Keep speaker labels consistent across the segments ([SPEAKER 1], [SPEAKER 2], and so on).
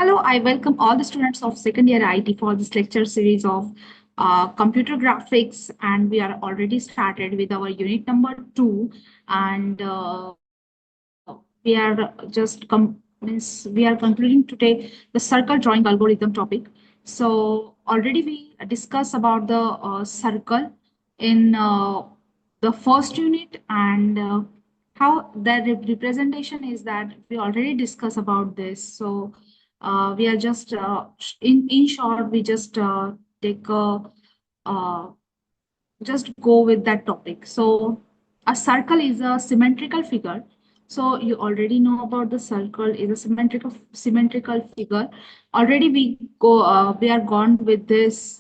[SPEAKER 1] Hello, I welcome all the students of second year IT for this lecture series of computer graphics, and we are already started with our unit number 2, and we are means we are concluding today the circle drawing algorithm topic. So already we discussed about the circle in the first unit, and how the representation is that we already discussed about this. So we are just in short we just take a uh, just go with that topic. So a circle is a symmetrical figure. So you already know about the circle is a symmetrical figure. Already we are gone with this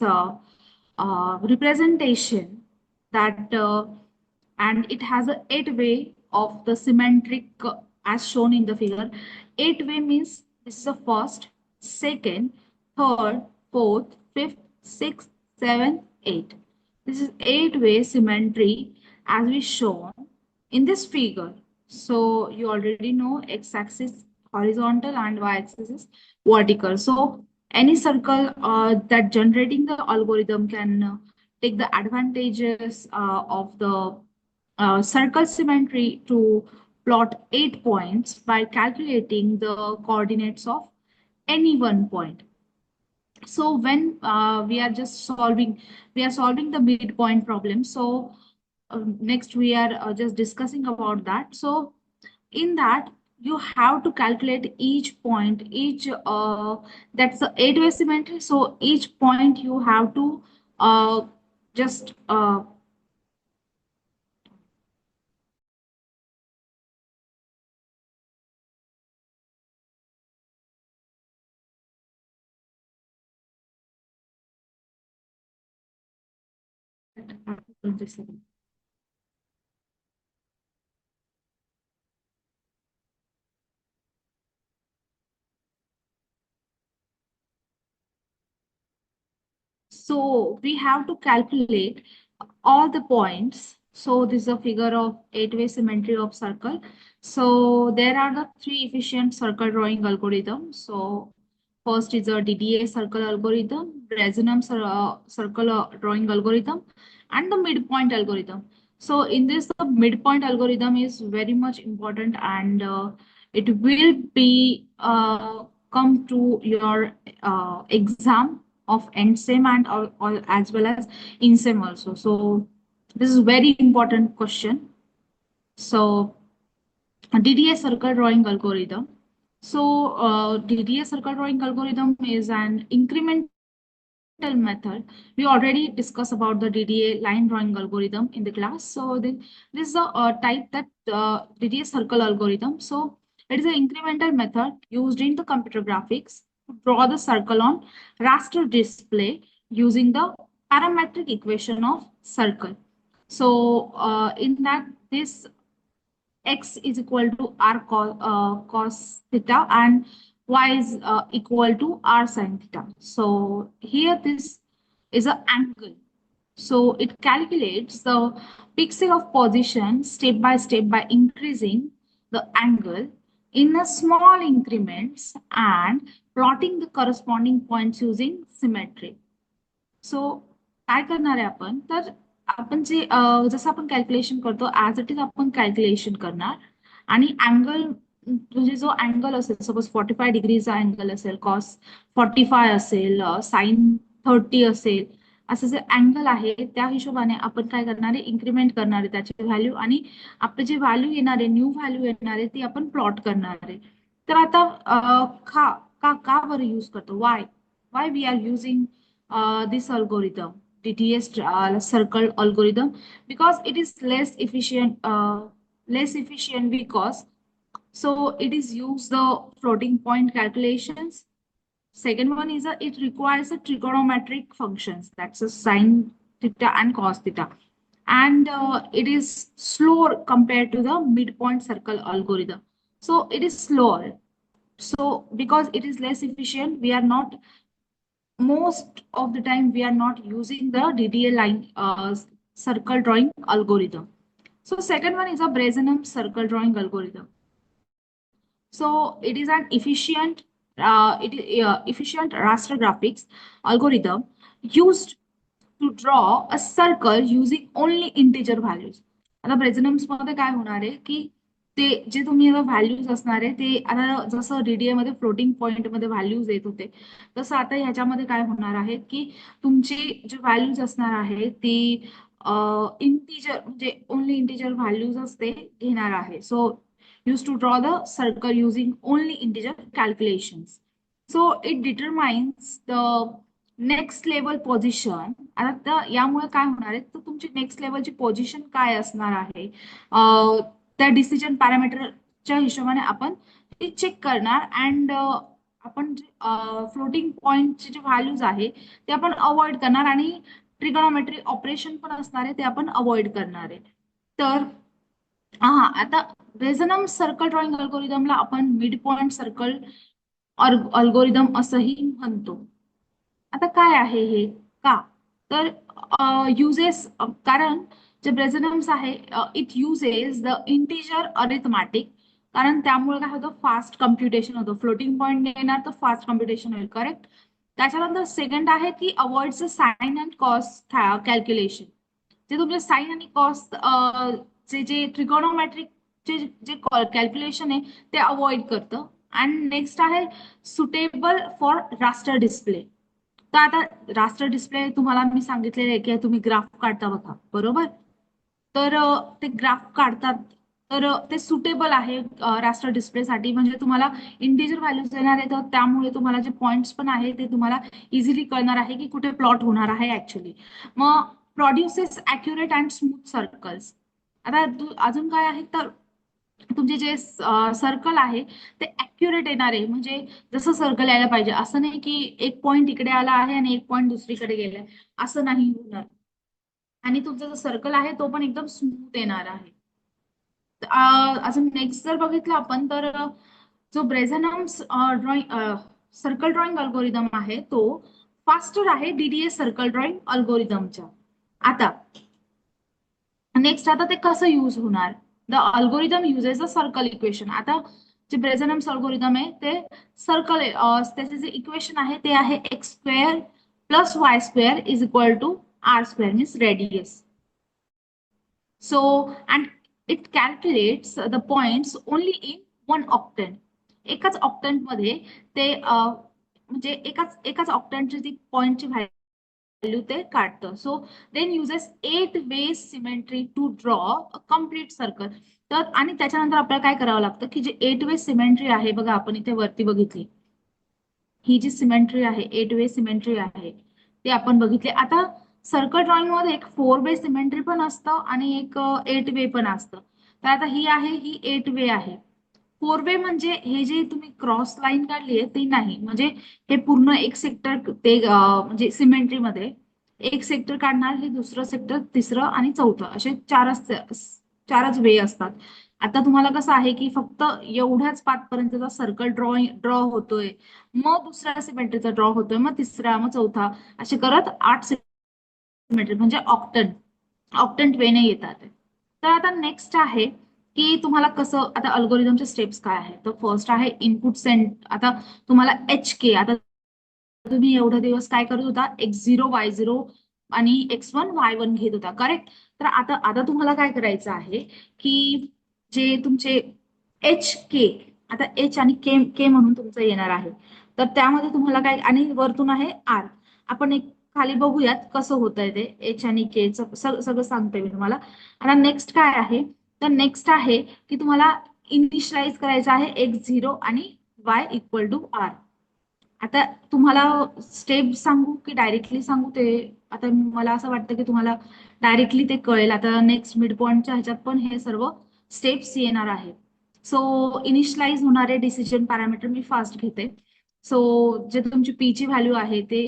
[SPEAKER 1] representation that and it has a eight way of the symmetric as shown in the figure. Eight way means this is the first, second, third, fourth, fifth, sixth, seventh, eighth. This is eight-way symmetry as we shown in this figure. So you already know x-axis horizontal and y-axis is vertical. So any circle that generating the algorithm can take the advantages of the circle symmetry to plot 8 points by calculating the coordinates of any one point. So when we are solving the midpoint problem. So next we are just discussing about that. So in that you have to calculate each point, each that's the eight-way symmetry. So each point you have to just so we have to calculate all the points. So this is a figure of eight-way symmetry of circle. So there are the three efficient circle drawing algorithms. So first is a DDA circle algorithm, resonance circle drawing algorithm, and the midpoint algorithm. So in this, the midpoint algorithm is very much important, and it will be come to your exam of NSEM and all as well as INSEM also. So this is very important question. So DDA circle drawing algorithm. So DDA circle drawing algorithm is an incremental method. We already discussed about the DDA line drawing algorithm in the class. So this is a type that DDA circle algorithm. So it is an incremental method used in the computer graphics to draw the circle on raster display using the parametric equation of circle. So in that this x is equal to r cos theta and y is equal to r sin theta. So here this is an angle. So it calculates the pixel of position step by increasing the angle in a small increments and plotting the corresponding points using symmetry. सो काय करणार आहे आपण तर आपण जे जसं आपण calculation करतो as it is आपण कॅल्क्युलेशन करणार आणि अँगल म्हणजे जो अँगल असेल सपोज 45 डिग्रीचा अँगल असेल कॉस 45 असेल साइन 30 असेल असं जे अँगल आहे त्या हिशोबाने आपण काय करणार आहे इन्क्रीमेंट करणार आहे त्याची व्हॅल्यू आणि आपले जे व्हॅल्यू येणार आहे न्यू व्हॅल्यू येणार आहे ती आपण प्लॉट करणार आहे तर आता का का का बरं यूज करतो why why we are using this algorithm, DTS circle algorithm, because it is less efficient because so it is use the floating point calculations. Second one is it requires a trigonometric functions, that's a sine theta and cos theta, and it is slower compared to the midpoint circle algorithm. So it is slower. So because it is less efficient, we are not most of the time we are not using the DDA line circle drawing algorithm. So second one is a Bresenham circle drawing algorithm. So it is an efficient it is efficient raster graphics algorithm used to draw a circle using only integer values. आता प्रेझेंटम्स मध्ये काय होणार आहे की ते जे तुम्ही आता values असणार आहे ते आता जसं डीडीए मध्ये फ्लोटिंग पॉइंट मध्ये व्हॅल्यूज येत होते तसं आता ह्याच्यामध्ये काय होणार आहे की तुमची जे व्हॅल्यूज असणार आहे ती इंटिजर म्हणजे ओनली इंटिजर व्हॅल्यूज असते घेणार आहे. सो used to draw the circle using only integer calculations. So it determines the next level position. आता यामुळे काय होणार आहे तर तुमची नेक्स्ट लेवलची पोझिशन काय असणार आहे त्या डिसिजन पॅरामीटरच्या हिशोबाने आपण ते चेक करणार अँड आपण फ्लोटिंग पॉइंटचे जे व्हॅल्यूज आहे ते आपण अवॉइड करणार आणि ट्रिगोनॉमेट्री ऑपरेशन पण असणार आहे ते आपण अवॉइड करणार आहे. तर हा आता रेझोनन्स सर्कल ड्रॉइंग अल्गोरिदमला आपण मिड पॉइंट सर्कल अल्गोरिदम असंही म्हणतो. आता काय आहे हे का तर युजेस कारण जे ब्रेझनम्स आहे it uses the integer arithmetic कारण त्यामुळे काय होतं फास्ट कम्प्युटेशन होतं फ्लोटिंग पॉईंट येणार तर फास्ट कम्प्युटेशन होईल करेक्ट. त्याच्यानंतर सेकंड आहे की avoids sine and cos calculation जे तुमचे साइन आणि कॉस्ट जे जे ट्रिगोनोमेट्रिक जे जे कॅल्क्युलेशन आहे ते अवॉइड करतं. अँड नेक्स्ट आहे सुटेबल फॉर रास्टर डिस्प्ले. तर आता रास्टर डिस्प्ले तुम्हाला मी सांगितलेलं आहे की तुम्ही ग्राफ काढता बघा बरोबर. तर ते ग्राफ काढतात तर ते सुटेबल आहे रास्टर डिस्प्लेसाठी म्हणजे तुम्हाला इंटिजर व्हॅल्यूज देणार आहे तर त्यामुळे तुम्हाला जे पॉइंट्स पण आहे ते तुम्हाला इझिली कळणार आहे की कुठे प्लॉट होणार आहे actually. Mug produces accurate and smooth circles. आता अजून काय आहे तर तुमचे जे सर्कल आहे ते ऍक्युरेट येणार आहे म्हणजे जसं सर्कल यायला पाहिजे असं नाही की एक पॉइंट इकडे आला आहे आणि एक पॉइंट दुसरीकडे गेलाय असं नाही होणार. आणि तुमचा जो सर्कल आहे तो पण एकदम स्मूथ येणार आहे. अजून नेक्स्ट जर बघितलं आपण तर जो ब्रेझनम्स ड्रॉइंग सर्कल ड्रॉइंग अल्गोरिदम आहे तो फास्टर आहे डीडीए सर्कल ड्रॉइंग अल्गोरिदमच्या. आता नेक्स्ट आता ते कसं यूज होणार the algorithm uses a circle equation. आता जे ब्रेझनम्स अल्गोरिदम आहे ते सर्कल त्याचे जे इक्वेशन आहे ते आहे x square plus y square is equal to r square means radius. So and it calculates the points only in one octant. एकाच octant मध्ये ते म्हणजे एकाच एकाच ऑक्टंटची ती पॉइंटची व्हॅल्यू ते काढतं. So then uses 8 way symmetry to draw a complete circle. तर आणि त्याच्यानंतर आपल्याला काय करावं लागतं की जे 8 वे सिमेट्री आहे बघा आपण इथे वरती बघितली ही जी सिमेट्री आहे 8 वे सिमेट्री आहे ते आपण बघितले. आता सर्कल ड्रॉइंग मध्ये एक 4 वे सिमेट्री पण असतं आणि एक 8 वे पण असतं. तर आता ही आहे ही 8 वे आहे. 4 वे म्हणजे हे जे तुम्ही क्रॉस लाईन काढली आहे ते नाही म्हणजे हे पूर्ण एक सेक्टर ते म्हणजे सिमेंट्री मध्ये एक सेक्टर काढणार हे दुसरं सेक्टर तिसरं आणि चौथं असे चारच वे असतात. आता तुम्हाला कसं आहे की फक्त एवढ्याच पाथपर्यंतचा सर्कल ड्रॉ होतोय मग दुसऱ्या सिमेंट्रीचा ड्रॉ होतोय मग तिसरा मग चौथा असे करत 8 सिमेंट्री म्हणजे ऑक्टंट वेने येतात. तर आता नेक्स्ट आहे की तुम्हाला कसं आता अल्गोरिदमचे स्टेप्स काय आहे तर फर्स्ट आहे इनपुट सेंड. आता तुम्हाला HK आता तुम्ही एवढा दिवस काय करत होता X0 Y0 आणि X1 Y1 घेत होता करेक्ट. तर आता आता तुम्हाला काय करायचं आहे की जे तुमचे HK आता H आणि के के म्हणून तुमचं येणार आहे तर त्यामध्ये तुम्हाला काय आणि वरतून आहे R. आपण एक खाली बघूयात कसं होतंय ते H आणि के सगळं सांगते मी तुम्हाला. आता नेक्स्ट काय आहे तर नेक्स्ट आहे की तुम्हाला इनिशियलाइज करायचं आहे X0 आणि Y इक्वल टू R. आता तुम्हाला स्टेप सांगू की डायरेक्टली सांगू ते आता मला असं वाटतं की तुम्हाला डायरेक्टली ते कळेल. आता नेक्स्ट मिड पॉइंटच्या ह्याच्यात पण हे सर्व स्टेप्स येणार आहेत. सो इनिशियलाइज होणारे डिसिजन पॅरामीटर मी फास्ट घेते. सो जे तुमची पी ची व्हॅल्यू आहे ते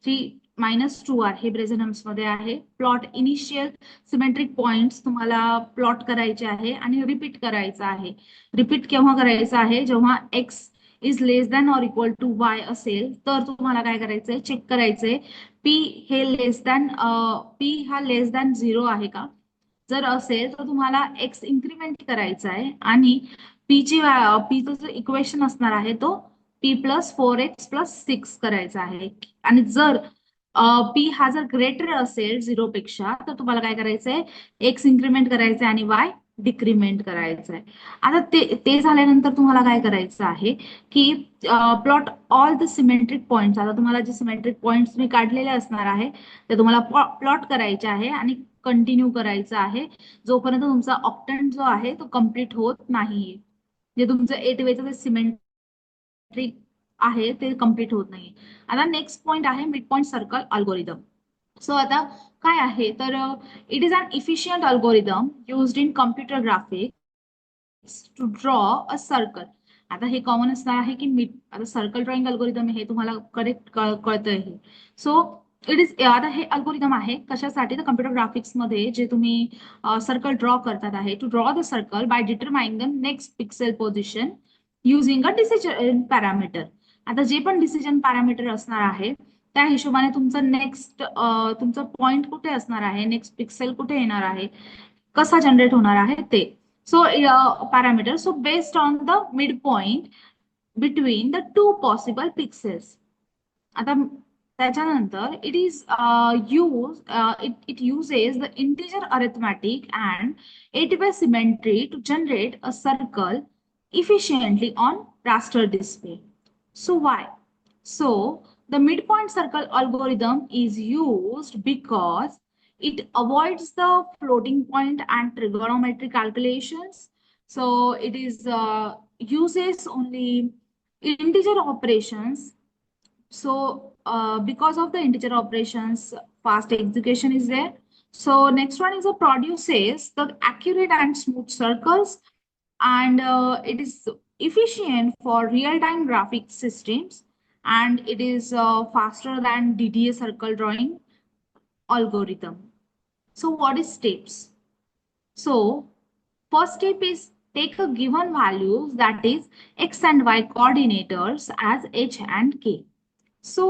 [SPEAKER 1] 3-2R हे ब्रेझनम्स मध्ये आहे. प्लॉट इनिशियल सिमेट्रिक पॉइंट्स तुम्हाला प्लॉट करायचे आहे आणि रिपीट करायचं आहे. रिपीट केव्हा करायचं आहे जेव्हा x is less than or equal to y असेल तर तुम्हाला काय करायचंय चेक करायचंय पी हे लेस दॅन पी हा लेस दॅन 0 आहे का. जर असेल तर तुम्हाला एक्स इन्क्रीमेंट करायचा आहे आणि पीचं जो इक्वेशन असणार आहे तो p प्लस 4x+6 करायचा आहे. आणि जर p हा जर ग्रेटर असेल 0 पेक्षा, तर तुम्हाला काय करायचंय, x इन्क्रीमेंट करायचंय आणि y डिक्रीमेंट करायचंय. आता ते झाल्यानंतर तुम्हाला काय करायचं आहे की plot all the symmetric points. आता तुम्हाला जे सिमेट्रिक पॉइंट्स मी काढलेले असणार आहे ते तुम्हाला प्लॉट करायचे आहे आणि कंटिन्यू करायचं आहे जोपर्यंत तुमचा ऑक्टंट जो आहे तो कम्प्लीट होत नाहीये. जे तुमचं 8 वेचं जे सिमेट्रिक आहे ते कम्प्लीट होत नाही. आता नेक्स्ट पॉइंट आहे mid point circle algorithm. So आता काय आहे तर it is an efficient algorithm used in computer graphics to draw a circle. आता हे कॉमन असणार आहे की मिड, आता सर्कल ड्रॉइंग अल्गोरिदम हे तुम्हाला करेक्ट कळतंय हे. सो इट इज, आता हे अल्गोरिदम आहे कशासाठी, तर कम्प्युटर ग्राफिक्स मध्ये जे तुम्ही सर्कल ड्रॉ करतात आहे, to draw the circle by determining the next pixel position using a decision parameter. आता जे पण डिसिजन पॅरामीटर असणार आहे त्या हिशोबाने तुमचं नेक्स्ट तुमचं पॉइंट कुठे असणार आहे, नेक्स्ट पिक्सेल कुठे येणार आहे, कसा जनरेट होणार आहे ते. So parameter, so based on the mid point between the two possible pixels. आता त्याच्यानंतर it is it uses the integer arithmetic and 8-way symmetry to generate a circle efficiently on raster display. So why? So the midpoint circle algorithm is used because it avoids the floating point and trigonometry calculations. So it is uses only integer operations. So because of the integer operations, fast execution is there. So next one is a produces the accurate and smooth circles, and it is efficient for real-time graphic systems, and it is faster than DDA circle drawing algorithm. So what is steps? So first step is take a given values, that is x and y coordinators as h and k. So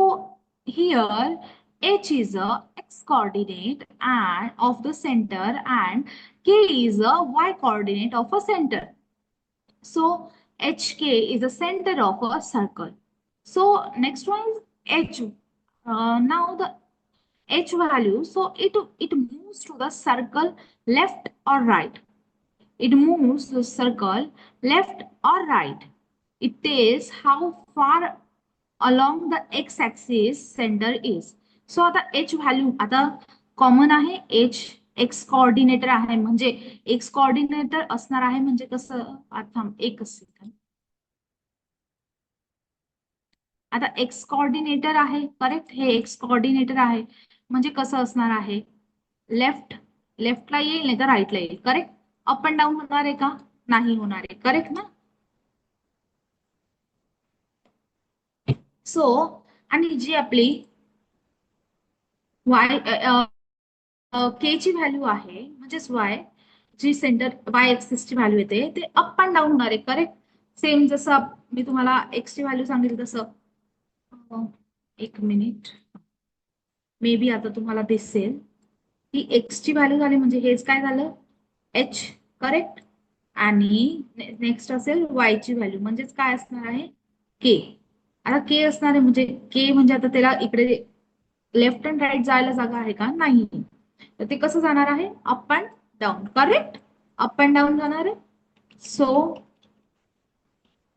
[SPEAKER 1] here h is a x coordinate and of the center and k is a y coordinate of a center. So hk is the center of a circle. So next one is h. Now the h value, so it moves to the circle left or right. It moves the circle left or right. It tells how far along the x-axis center is. So आता h value आता common आहे, h x coordinator आहे, म्हणजे x coordinator असणार आहे म्हणजे कसं, आता एकच सेकंड. आता x कोऑर्डिनेटर आहे करेक्ट, हे x कोऑर्डिनेटर आहे म्हणजे कसं असणार आहे, लेफ्टला येईल नाही तर राईटला येईल. करेक्ट. अप अँड डाऊन होणार आहे का, नाही होणार आहे. करेक्ट ना. सो आणि जी आपली वाय के ची व्हॅल्यू आहे म्हणजेच वाय, जी सेंटर वाय एक्सिस ची व्हॅल्यू येते ते अप अँड डाऊन होणार आहे. करेक्ट. सेम जसं मी तुम्हाला एक्स ची व्हॅल्यू सांगितली तसं. एक मिनिट, मे बी आता तुम्हाला दिसेल की एक्स ची व्हॅल्यू झाली म्हणजे हेच काय झालं, एच. करेक्ट. आणि नेक्स्ट असेल वाय ची व्हॅल्यू म्हणजेच काय असणार आहे, के. आता के असणार आहे म्हणजे के म्हणजे आता त्याला इकडे लेफ्ट अँड राईट जायला जागा आहे का, नाही. तर ते कसं जाणार आहे, up and down. Correct. Up and down जाणार आहे. सो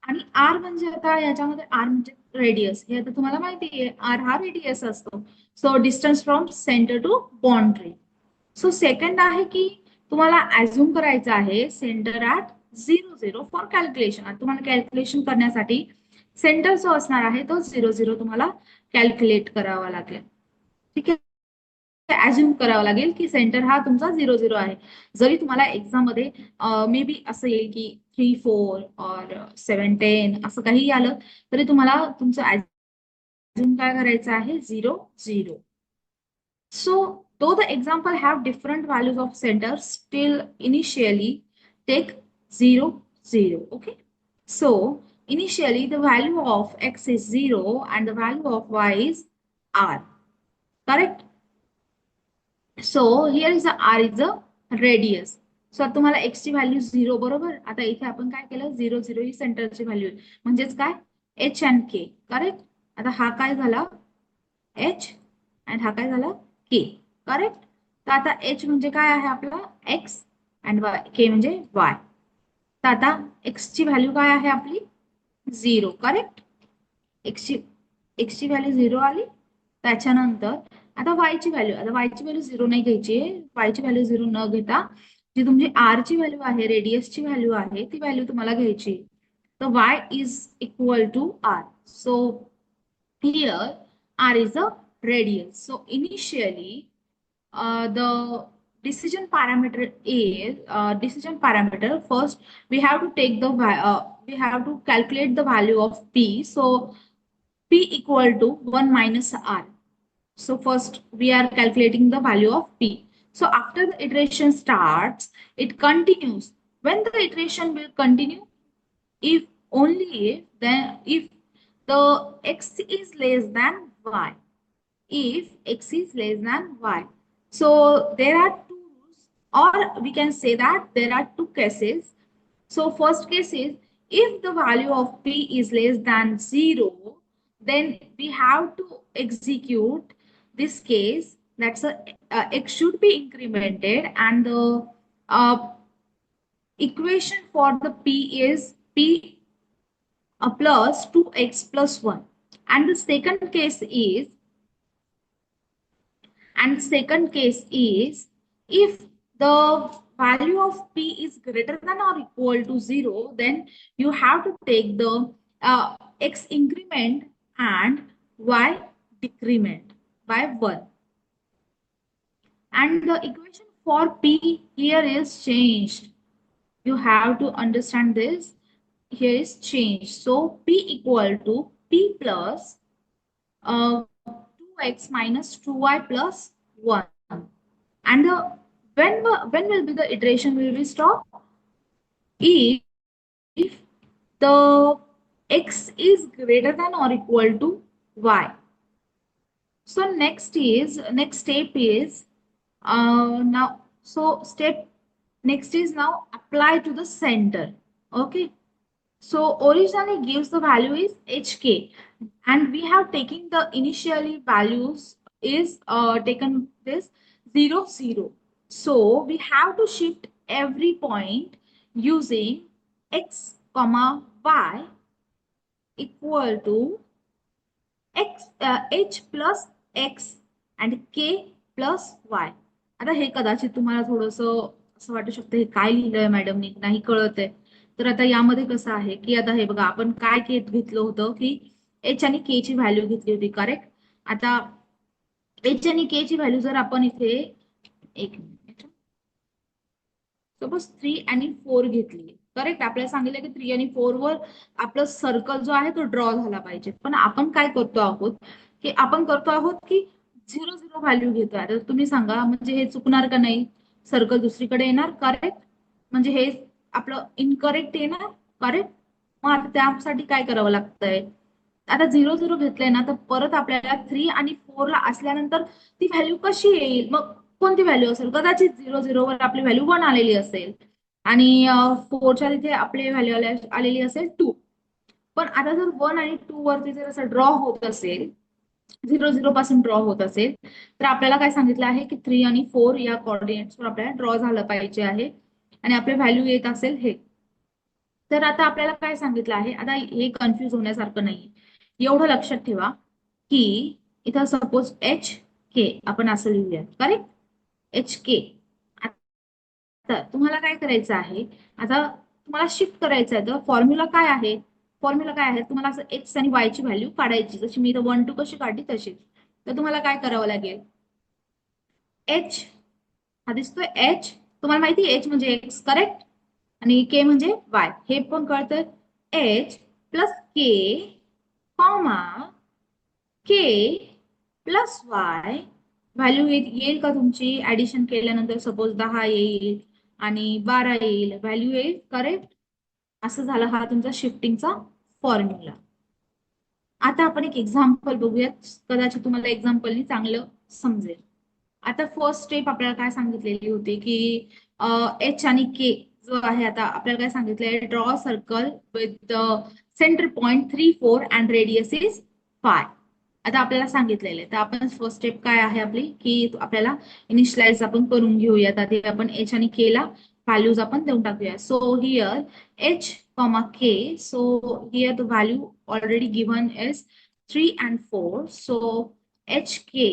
[SPEAKER 1] आणि आर म्हणजे आता याच्यामध्ये आर म्हणजे रेडियस, हे आता तुम्हाला माहिती आहे आर हा रेडियस असतो. So distance from centre to boundary. So second आहे की तुम्हाला ऍझ्युम करायचं आहे सेंटर ऍट 0, 0 फॉर कॅल्क्युलेशन. तुम्हाला कॅल्क्युलेशन करण्यासाठी सेंटर जो असणार आहे तो 0, 0 तुम्हाला कॅल्क्युलेट करावा लागेल. ठीक आहे. ऍझ्युम करावं लागेल की सेंटर हा तुमचा 0, 0 आहे. जरी तुम्हाला एक्झाम मध्ये मे बी असं येईल की 3, 4 और 7, 10 असं काही आलं तरी तुम्हाला तुमचं ऍझ्युम काय करायचं आहे, 0, 0. So though the example have different values of center, still initially take 0, 0. Okay. So initially the value of x is 0 and the value of y is r. Correct. So here is the r is the radius. So तुम्हाला x ची value 0 बरोबर. आता इथे आपण काय केलं, 0, 0 ही सेंटरची value आहे म्हणजेच काय, एच अँड के. करेक्ट. आता हा काय झाला एच आणि हा काय झाला के. करेक्ट. तर आता एच म्हणजे काय आहे आपला एक्स अँड वाय, के म्हणजे वाय. तर आता एक्स ची व्हॅल्यू काय आहे आपली 0. करेक्ट. एक्सची व्हॅल्यू 0 आली. त्याच्यानंतर आता वायची व्हॅल्यू, आता वायची व्हॅल्यू 0 नाही घ्यायची. वायची व्हॅल्यू 0 न घेता जी तुमची आर ची व्हॅल्यू आहे, रेडियसची व्हॅल्यू आहे, ती व्हॅल्यू तुम्हाला घ्यायची. तर y is equal to r. So here r is a radius. So initially, the decision parameter is decision parameter. First, we have to take the we have to calculate the value of p. So p equal to 1 minus r. So first we are calculating the value of p. So after the iteration starts, it continues. When the iteration will continue, if only if then if the x is less than y, if x is less than y. So there are two rules, or we can say that there are two cases. So first case is if the value of p is less than 0, then we have to execute this case. That's a x should be incremented, and the uh, equation for the p is p plus 2x plus 1. And the second case is And second case is if the value of p is greater than or equal to 0, then you have to take the x increment and y decrement by 1. And the equation for p here is changed. You have to understand this. Here is changed. So p equal to p plus 2x minus 2y plus 1. And when will be the iteration will be stop? If the x is greater than or equal to y. So next step is now. So step next is now apply to the center. Okay. So originally gives the value is hk, and we have taken the initially values is taken this 0 0. So we have to shift every point using x comma y equal to h plus x and k plus y. आता हे कदाचित तुम्हाला थोडस असं वाटू शकतं हे काय लिहिलंय मॅडमनी, नाही कळत आहे. तर आता यामध्ये कसं आहे की आता हे बघा आपण काय घेतलं होतं की एच आणि के ची व्हॅल्यू घेतली होती. करेक्ट. आता एच आणि के ची व्हॅल्यू जर आपण इथे एक मिनिट सपोज 3 आणि 4 घेतली. करेक्ट. आपल्याला सांगितलं की 3 आणि 4 वर आपला सर्कल जो आहे तो ड्रॉ झाला पाहिजे. पण आपण काय करतो आहोत की आपण करतो आहोत की 0 0 व्हॅल्यू घेतोय. आता तुम्ही सांगा म्हणजे हे चुकणार का नाही? सर्कल दुसरीकडे येणार. करेक्ट. म्हणजे हे आपलं इनकरेक्ट येणार. करेक्ट. मग आता त्यासाठी काय करावं लागतंय? आता 0 0 घेतलंय ना, तर परत आपल्याला 3 आणि 4 ला असल्यानंतर ती व्हॅल्यू कशी येईल? मग कोणती व्हॅल्यू असेल? कदाचित 0 0 वर आपली व्हॅल्यू 1 आलेली असेल आणि 4च्या तिथे आपली व्हॅल्यू आलेली असेल 2. पण आता जर 1 आणि 2 वरती जर असं ड्रॉ होत असेल, 0 0 पासून ड्रॉ होत असेल, तर आपल्याला काय सांगितलं आहे की 3 आणि 4 या कोऑर्डिनेट्सवर आपल्याला ड्रॉ झालं पाहिजे आहे आणि आपली व्हॅल्यू येत असेल हे. तर आता आपल्याला काय सांगितलं आहे, आता हे कन्फ्युज होण्यासारखं नाही. एवढं लक्षात ठेवा की इथं सपोज एच के आपण असं लिहूया. करेक्ट. एच के. आता तुम्हाला काय करायचं आहे, आता तुम्हाला शिफ्ट करायचं आहे. तर फॉर्म्युला काय आहे? फॉर्म्युला काय आहे? तुम्हाला असं एक्स आणि वाय ची व्हॅल्यू काढायची. जशी मी इथं 1 2 कशी काढली तशीच. तर तुम्हाला काय करावं लागेल? एच हा दिसतोय एच. तुम्हाला माहिती एच म्हणजे एक्स. करेक्ट. आणि के म्हणजे वाय. हे पण कळतंय. एच प्लस के कॉमा के प्लस वाय. व्हॅल्यू येईल का तुमची? ऍडिशन केल्यानंतर सपोज 10 येईल आणि 12 येईल. व्हॅल्यू येईल. करेक्ट. असं झालं हा तुमचा शिफ्टिंगचा फॉर्म्युला. आता आपण एक एक्झाम्पल बघूयात. कदाचित तुम्हाला एक्झाम्पलनी चांगलं समजेल. आता फर्स्ट स्टेप आपल्याला काय सांगितलेली होती की एच आणि के जो आहे आता आपल्याला काय सांगितलंय, draw circle with the centre point 3, 4 and radius is 5. आता आपल्याला सांगितलेलं आहे, तर आपण फर्स्ट स्टेप काय आहे आपली, की आपल्याला इनिशियलाइज आपण करून घेऊयात. आधी आपण एच आणि के ला व्हॅल्यूज आपण देऊन टाकूया. सो हिअर एच कॉमा के, so here the value already given is 3 and 4. So hk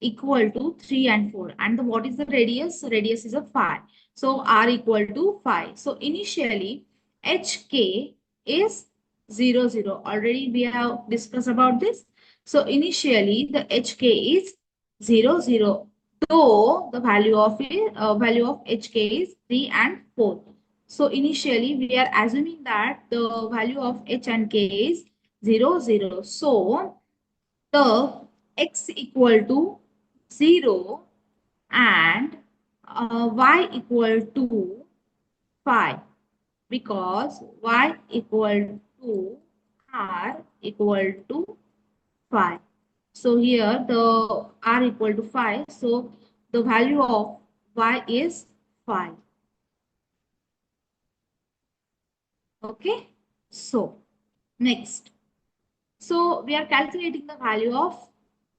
[SPEAKER 1] equal to 3 and 4. And what is the radius? Radius is a 5. So r equal to 5. So initially hk is 0, 0. Already we have discussed about this. So initially the hk is 0, 0. Though the value of hk is 3 and 4. So initially we are assuming that the value of h and k is 0, 0. So the x equal to 0 and y equal to 5, because y equal to r equal to 5. So here the r equal to 5. So the value of y is 5. Okay. So next. So we are calculating the value of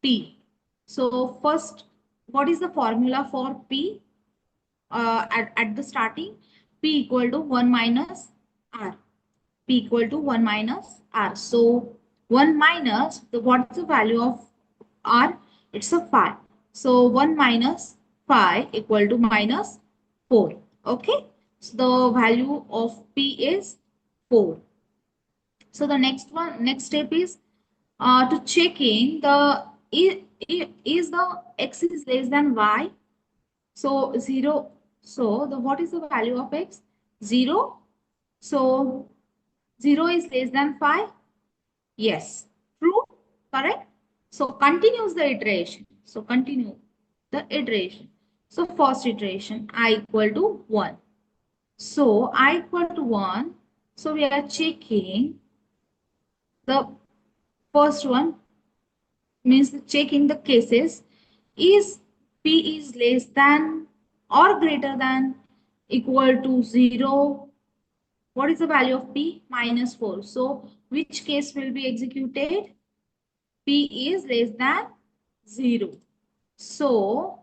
[SPEAKER 1] P. So first, what is the formula for P? At the starting, P equal to 1 minus R. P equal to 1 minus R. So 1 minus, what is the value of R? It's a 5. So 1 minus 5 equal to minus 4. Okay. So the value of P is 4. So the next step is to checking the is the x is less than y. So 0. So the what is the value of x? 0. So 0 is less than 5. Yes. True. Correct. So continues the iteration. So continue the iteration. So first iteration I equal to 1. So I equal to 1. So we are checking the first one, means checking the cases. Is P is less than or greater than equal to 0? What is the value of P? Minus 4. So which case will be executed? P is less than 0. So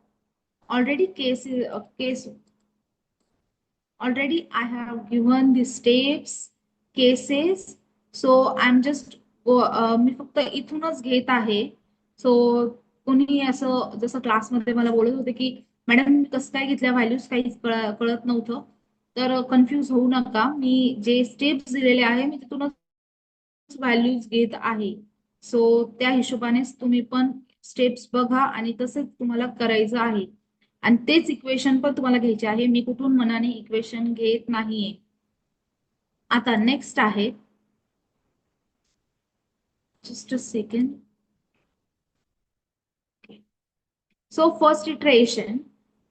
[SPEAKER 1] already already I have given the steps, cases. So I'm just मी फक्त इथूनच घेत आहे. सो कोणी असं जसं क्लासमध्ये मला बोलत होते की मॅडम कसं काय घेतल्या व्हॅल्यूज काहीच कळत नव्हतं, तर कन्फ्यूज होऊ नका. मी जे स्टेप्स दिलेले आहे मी तिथूनच व्हॅल्यूज घेत आहे. सो त्या हिशोबानेच तुम्ही पण स्टेप्स बघा आणि तसेच तुम्हाला करायचं आहे. आणि तेच इक्वेशन पण तुम्हाला घ्यायचे आहे. मी कुठून मनाने इक्वेशन घेत नाहीये. आता नेक्स्ट आहे, just a second. So first iteration,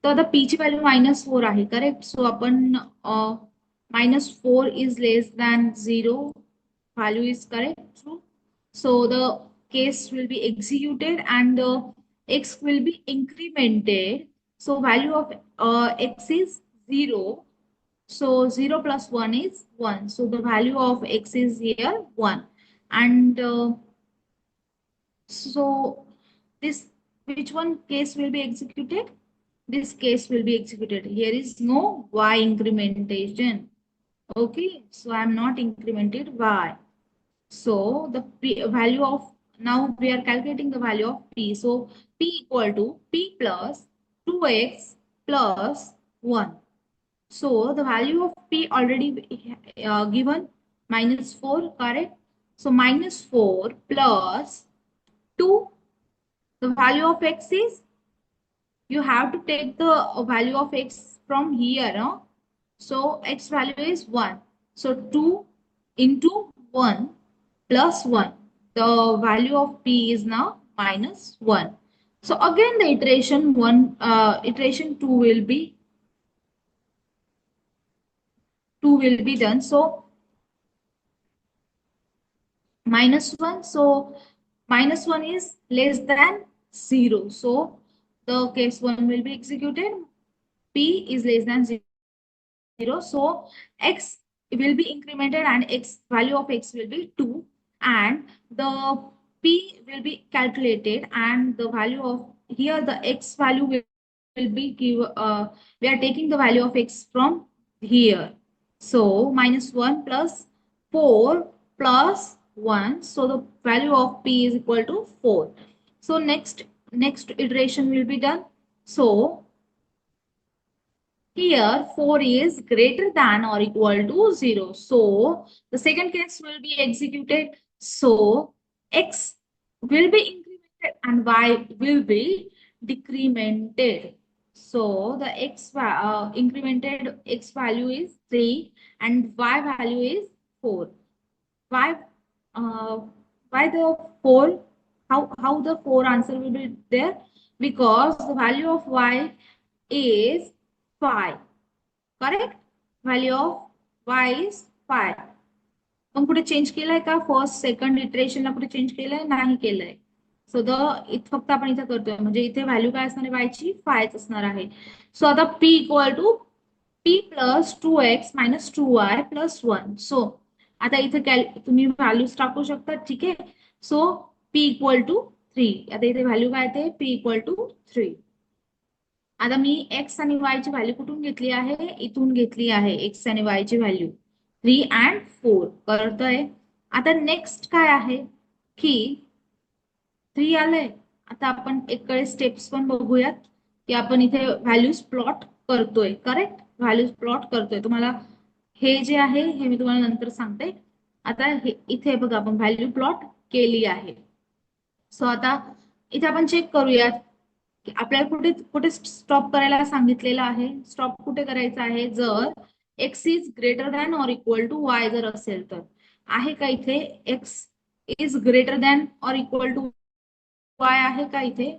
[SPEAKER 1] तर आता पी ची व्हॅल्यू -4 आहे. करेक्ट. सो आपण -4 is less than 0. Value is correct. True. So the case will be executed and the x will be incremented. So value of x is 0. So 0 plus 1 is 1. So the value of x is here 1. And so this, which one case will be executed? This case will be executed. Here is no y incrementation. Okay. So I am not incremented y. So the value of, now we are calculating the value of P. So P equal to P plus 2x plus 1. So the value of P already given -4, correct? So -4 plus 2, the value of x is, you have to take the value of x from here. No? So x value is 1. So 2 into 1 plus 1. The value of P is now -1. So again the iteration 2 will be done. So -1. So -1 is less than 0. So the case 1 will be executed. P is less than 0. 0. So x will be incremented and x value of x will be 2, and the p will be calculated, and the value of here the x value will be we are taking the value of x from here. So -1 plus 4 plus 1. So the value of p is equal to 4. So next iteration will be done. So here 4 is greater than or equal to 0. So the second case will be executed. So x will be incremented and y will be decremented. So the incremented x value is 3 and y value is 4. Why uh, why the 4? How the 4 answer will be there? Because the value of y is 5. Correct? Value of y is 5. पण कुठे change केलंय का? First second इटरेशनला कुठे change केलंय? नाही केलंय. सो फक्त आपण इथे करतोय, म्हणजे इथे व्हॅल्यू काय असणार आहे? वाय ची 5 असणार आहे. सो आता p equal to p plus 2x minus 2y plus 1. So आता इथे तुम्ही व्हॅल्यूज टाकू शकता. ठीक आहे. So p equal to 3. आता इथे व्हॅल्यू काय येते? p equal to 3. आता मी एक्स आणि वाय ची व्हॅल्यू कुठून घेतली आहे? इथून घेतली आहे एक्स आणि वाय ची व्हॅल्यू 3 अँड 4. कळतंय? आता नेक्स्ट काय आहे की 3 आलंय. आता आपण एक स्टेप्स पण बघूयात की आपण इथे व्हॅल्यूज प्लॉट करतोय. करेक्ट? व्हॅल्यूज प्लॉट करतोय. तुम्हाला हे जे आहे हे मी तुम्हाला नंतर सांगते. आता इथे बघा आपण व्हॅल्यू प्लॉट केली आहे. सो आता इथे आपण चेक करूयात की आपल्याला कुठे कुठे स्टॉप करायला सांगितलेलं आहे. स्टॉप कुठे करायचं आहे? जर x is greater than or equal to y जर असेल तर. आहे का इथे x is greater than or equal to y? आहे का इथे?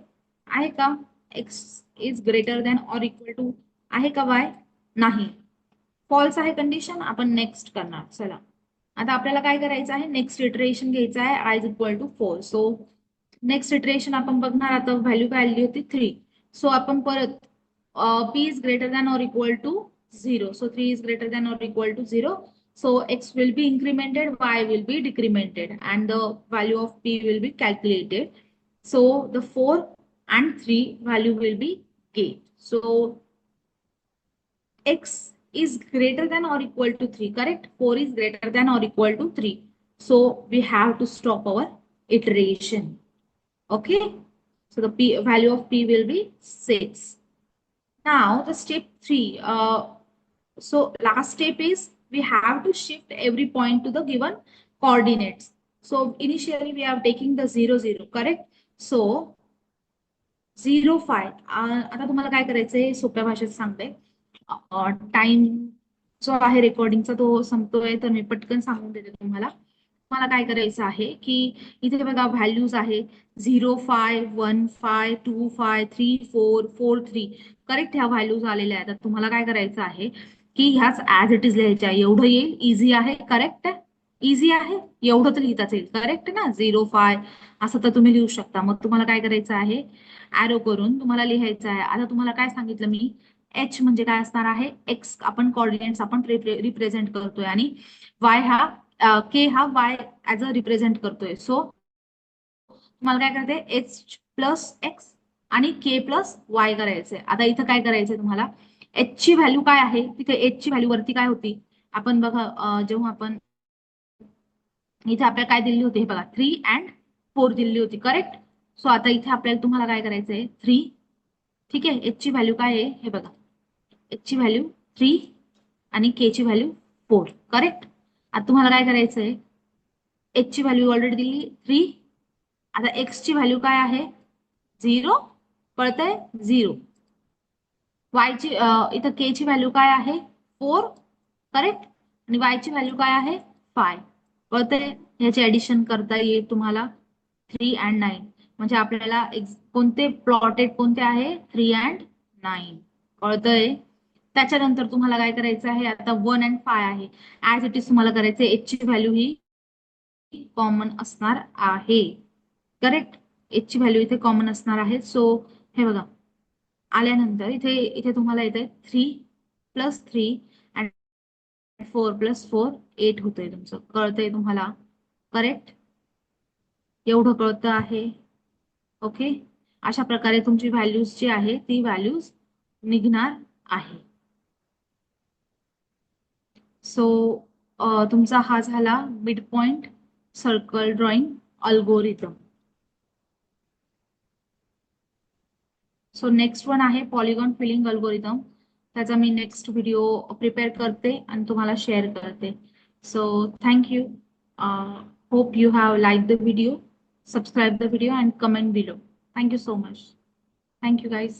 [SPEAKER 1] आहे का x is greater than or equal to आहे का वाय? नाही. फॉल्स आहे कंडिशन. आपण नेक्स्ट करणार. चला आता आपल्याला काय करायचं आहे? नेक्स्ट इटरेशन घ्यायचं आहे I is equal to 4. So next iteration आपण बघणार. आता व्हॅल्यू काय आली होती? 3. सो आपण परत p is greater than or equal to 0. So 3 is greater than or equal to 0. So x will be incremented, y will be decremented, and the value of p will be calculated. So the 4 and 3 value will be gained. So x is greater than or equal to 3. Correct? 4 is greater than or equal to 3. So we have to stop our iteration. Okay, so the p value of p will be 6. Now the step 3. So last step is we have to shift every point to the given coordinates. So initially we are taking the 0 0. Correct? So 0 5. आता तुम्हाला काय करायचंय? सोप्या भाषेत सांगते. Time जो आहे रेकॉर्डिंगचा तो संपतोय, तर मी पटकन सांगून देते तुम्हाला. मला काय करायचं आहे की इथे बघा व्हॅल्यूज आहे 0 5 1 5 2 5 3 4 4 3. करेक्ट? ह्या व्हॅल्यूज आलेल्या आहेत. तर तुम्हाला काय करायचं आहे की ह्याच ऍज इट इज लिहायच्या. एवढं येईल. इझी आहे. करेक्ट? इझी आहे. एवढं तर लिहिताच येईल. करेक्ट ना? 0 5 असं तर तुम्ही लिहू शकता. मग तुम्हाला काय करायचं आहे? ऍरो करून तुम्हाला लिहायचं आहे. आता तुम्हाला काय सांगितलं मी? एच म्हणजे काय असणार आहे? एक्स आपण कॉर्डिनेट्स आपण रिप्रेझेंट करतोय, आणि वाय हा के हा वाय ऍज अ रिप्रेझेंट करतोय. सो तुम्हाला काय करायचंय? एच प्लस एक्स आणि के प्लस वाय करायचंय. आता इथं काय करायचंय तुम्हाला? एच ची व्हॅल्यू काय आहे? तिथे एच ची व्हॅल्यू वरती काय होती? आपण बघा जेव्हा आपण इथे आपल्याला काय दिली होती? हे बघा 3 अँड 4 दिली होती. करेक्ट? सो आता इथे आपल्याला तुम्हाला काय करायचंय? 3. ठीक आहे. एच ची व्हॅल्यू काय आहे? हे बघा. एच ची व्हॅल्यू 3 आणि के ची व्हॅल्यू 4. करेक्ट? आता तुम्हाला काय करायचंय? एच ची व्हॅल्यू ऑलरेडी दिली 3. आता एक्स ची व्हॅल्यू काय आहे? 0. कळतंय? 0. वाय ची इथं के ची व्हॅल्यू काय आहे? 4. करेक्ट? आणि वाय ची व्हॅल्यू काय आहे? 5. कळतंय? ह्याचे ऍडिशन करता येईल तुम्हाला 3 अँड 9. म्हणजे आपल्याला कोणते प्लॉटेड कोणते आहे? 3 अँड 9. कळतंय? त्याच्यानंतर तुम्हाला काय करायचं आहे? आता 1 अँड 5 आहे. ऍज इट इज तुम्हाला करायचं. एच ची व्हॅल्यू ही कॉमन असणार आहे. करेक्ट? एच ची व्हॅल्यू इथे कॉमन असणार आहे. सो हे बघा आल्यानंतर इथे इथे तुम्हाला येते 3 प्लस 3 अँड 4 + 4 8 होतंय तुमचं. कळतंय तुम्हाला? करेक्ट? एवढं कळतं आहे. ओके. अशा प्रकारे तुमची व्हॅल्यूज जी आहे ती व्हॅल्यूज निघणार आहे. सो तुमचा हा झाला mid point circle drawing algorithm. So next one आहे पॉलिगॉन फिलिंग अल्गोरिदम. त्याचा मी नेक्स्ट व्हिडिओ प्रिपेअर करते आणि तुम्हाला शेअर करते. So thank you. Hope you have liked the video. Subscribe the video and comment below. Thank you so much. Thank you guys.